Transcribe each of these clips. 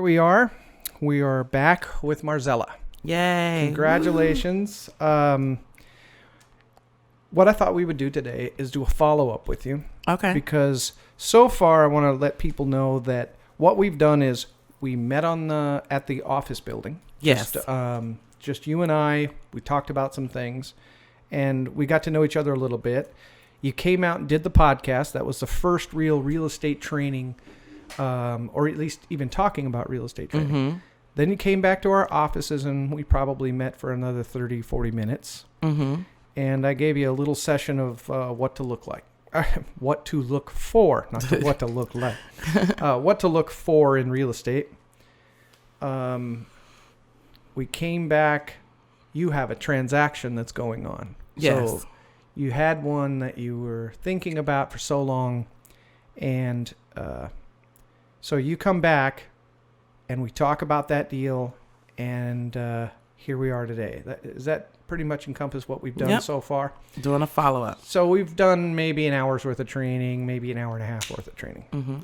we are. We are back with Marzella. Yay. Congratulations. What I thought we would do today is do a follow-up with you. Okay. Because so far I want to let people know that what we've done is we met at the office building. Yes. Just you and I. We talked about some things, and we got to know each other a little bit. You came out and did the podcast. That was the first real estate training, or at least even talking about real estate training. Mm-hmm. Then you came back to our offices, and we probably met for another 30, 40 minutes. Mm-hmm. And I gave you a little session of what to look like. What to look for, not to what to look like. What to look for in real estate. We came back. You have a transaction that's going on. Yes. So you had one that you were thinking about for so long. And so you come back and we talk about that deal. And here we are today. Does that pretty much encompass what we've done so far? Doing a follow-up. So we've done maybe an hour's worth of training, maybe an hour and a half worth of training. Mm-hmm.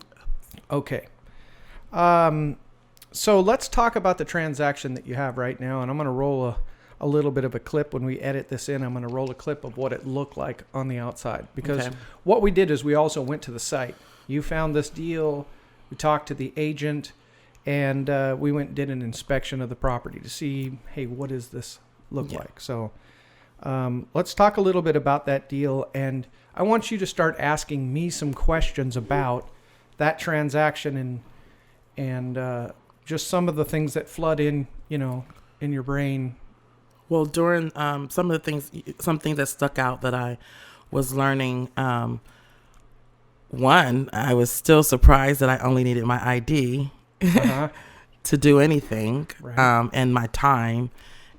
Okay. So let's talk about the transaction that you have right now. And I'm going to roll a little bit of a clip when we edit this in. I'm going to roll a clip of what it looked like on the outside. Because what we did is we also went to the site. You found this deal. We talked to the agent. And we went and did an inspection of the property to see, hey, what does this look like? So let's talk a little bit about that deal. And I want you to start asking me some questions about that transaction and just some of the things that flood in, in your brain. Well, during some things that stuck out that I was learning, one, I was still surprised that I only needed my ID to do anything, right. And my time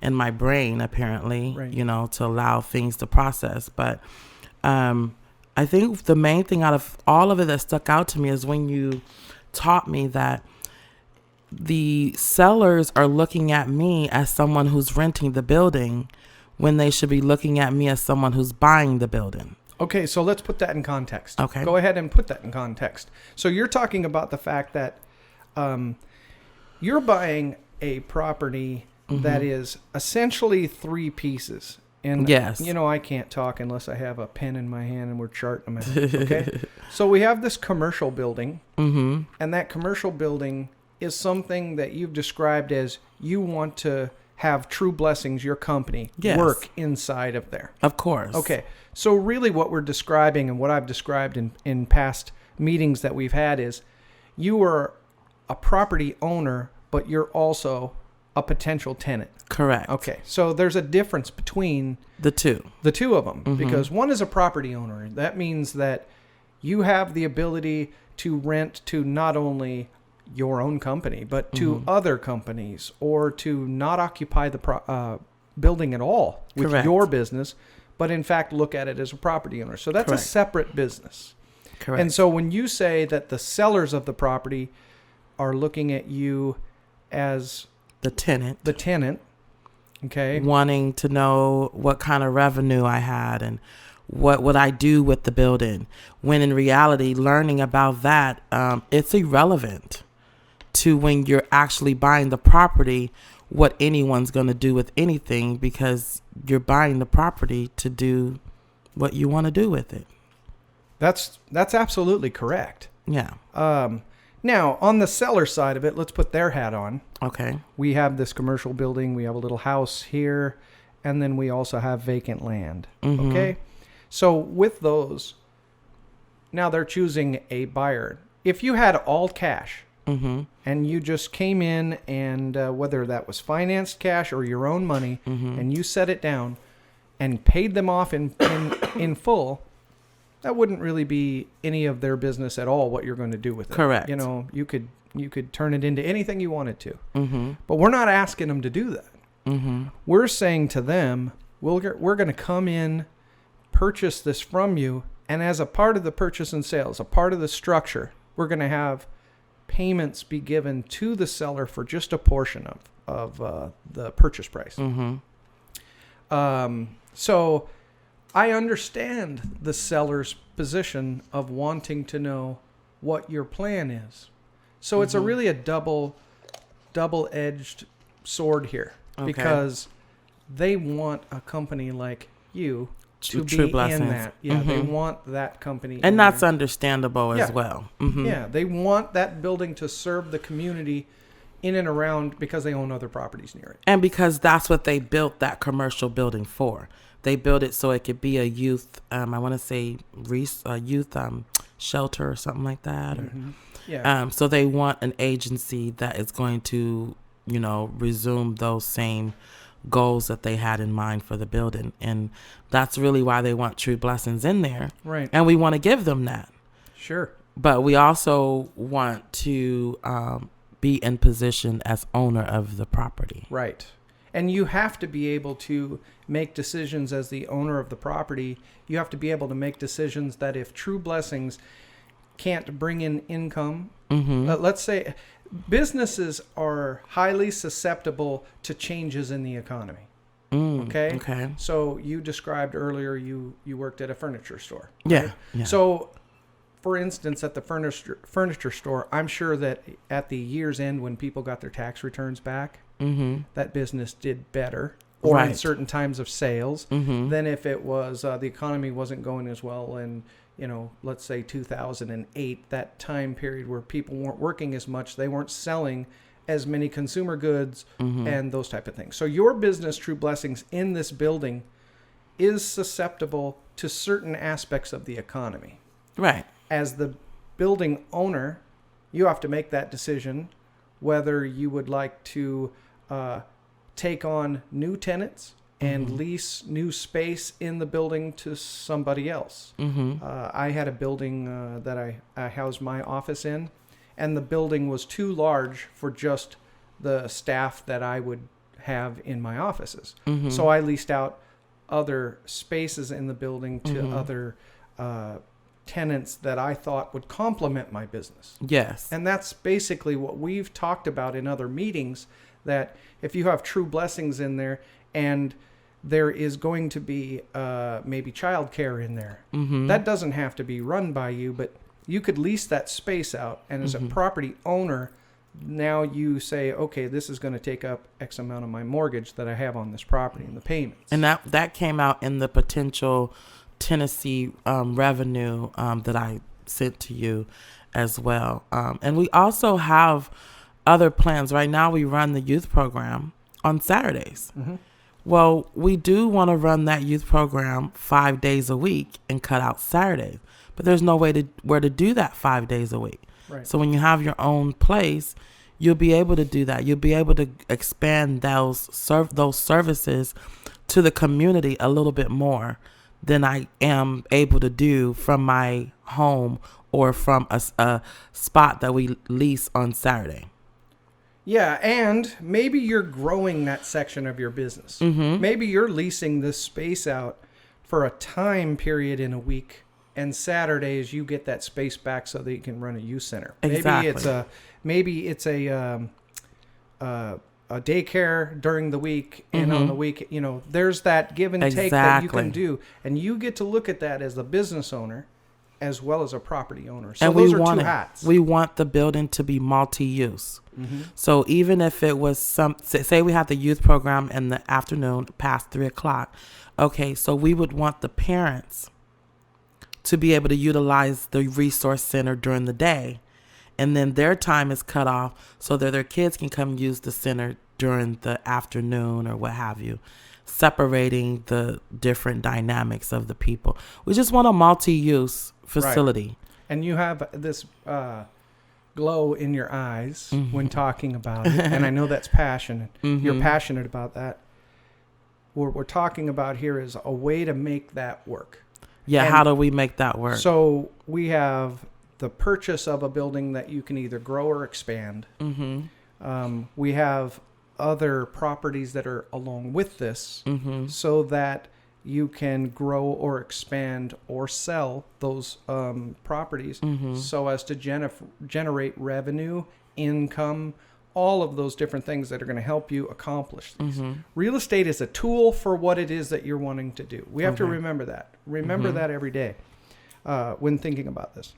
and my brain, apparently, right. To allow things to process. But I think the main thing out of all of it that stuck out to me is when you taught me that the sellers are looking at me as someone who's renting the building when they should be looking at me as someone who's buying the building. Okay, so let's put that in context. Okay. Go ahead and put that in context. So you're talking about the fact that you're buying a property that is essentially three pieces. And, yes. I can't talk unless I have a pen in my hand and we're charting them out. Okay. So we have this commercial building, and that commercial building is something that you've described as you want to have True Blessings, your company, work inside of there. Of course. Okay. So really what we're describing and what I've described in past meetings that we've had is you are a property owner, but you're also a potential tenant. Correct. Okay. So there's a difference between the two of them, because one is a property owner. That means that you have the ability to rent to not only your own company, but to other companies, or to not occupy the building at all with Correct. your business, but in fact look at it as a property owner. So that's Correct. a separate business. Correct. And so when you say that the sellers of the property are looking at you as the tenant, okay, wanting to know what kind of revenue I had and what would I do with the building, when in reality, learning about that, it's irrelevant to when you're actually buying the property, what anyone's going to do with anything, because you're buying the property to do what you want to do with it. That's absolutely correct. Yeah. Now, on the seller side of it, let's put their hat on. Okay. We have this commercial building. We have a little house here. And then we also have vacant land. Okay? So with those, now they're choosing a buyer. If you had all cash and you just came in and whether that was financed cash or your own money, and you set it down and paid them off in full, that wouldn't really be any of their business at all what you're going to do with it. Correct. You could turn it into anything you wanted to. But we're not asking them to do that. We're saying to them, we're going to come in, purchase this from you, and as a part of the purchase and sales, a part of the structure, we're going to have payments be given to the seller for just a portion of the purchase price. So I understand the seller's position of wanting to know what your plan is. So it's really a double double-edged sword here because they want a company like you to True be blessings. in that. Yeah, they want that company. And that's there. understandable as well. Mm-hmm. Yeah, they want that building to serve the community in and around because they own other properties near it. And because that's what they built that commercial building for. They built it so it could be a youth, I want to say youth shelter or something like that. Or, Yeah. So they want an agency that is going to, resume those same goals that they had in mind for the building. And that's really why they want True Blessings in there. Right. And we want to give them that. Sure. But we also want to be in position as owner of the property. Right. And you have to be able to make decisions as the owner of the property. You have to be able to make decisions that if True Blessings can't bring in income, let's say businesses are highly susceptible to changes in the economy. Okay. So you described earlier you worked at a furniture store. Right? Yeah. So, for instance, at the furniture store, I'm sure that at the year's end when people got their tax returns back, that business did better, or in certain times of sales, than if it was the economy wasn't going as well. And let's say 2008, that time period where people weren't working as much, they weren't selling as many consumer goods and those type of things. So your business, True Blessings, in this building is susceptible to certain aspects of the economy. Right. As the building owner, you have to make that decision whether you would like to take on new tenants and lease new space in the building to somebody else. I had a building that I housed my office in, and the building was too large for just the staff that I would have in my offices. So I leased out other spaces in the building to other tenants that I thought would complement my business. Yes. And that's basically what we've talked about in other meetings, that if you have True Blessings in there and there is going to be maybe childcare in there, that doesn't have to be run by you, but you could lease that space out. And as a property owner, now you say, okay, this is going to take up X amount of my mortgage that I have on this property and the payments. And that came out in the potential Tennessee revenue that I sent to you as well. And we also have other plans. Right now we run the youth program on Saturdays. Well, we do want to run that youth program 5 days a week and cut out Saturdays. But there's no way where to do that 5 days a week. Right. So when you have your own place, you'll be able to do that. You'll be able to expand those services to the community a little bit more than I am able to do from my home or from a spot that we lease on Saturday. Yeah, and maybe you're growing that section of your business. Maybe you're leasing this space out for a time period in a week, and Saturdays you get that space back so that you can run a youth center. Exactly. Maybe it's a daycare during the week, and on the week, there's that give and take that you can do, and you get to look at that as the business owner as well as a property owner. So and those are two hats. We want the building to be multi-use. So even if it was say we have the youth program in the afternoon past 3:00, okay, so we would want the parents to be able to utilize the resource center during the day, and then their time is cut off so that their kids can come use the center during the afternoon or what have you, separating the different dynamics of the people. We just want a multi-use facility. Right. And you have this glow in your eyes when talking about it, and I know that's passionate. You're passionate about that. What we're talking about here is a way to make that work. Yeah, and how do we make that work? So we have the purchase of a building that you can either grow or expand. We have other properties that are along with this so that you can grow or expand or sell those properties so as to generate revenue, income, all of those different things that are going to help you accomplish these. Real estate is a tool for what it is that you're wanting to do. We have to remember that. Remember that every day when thinking about this.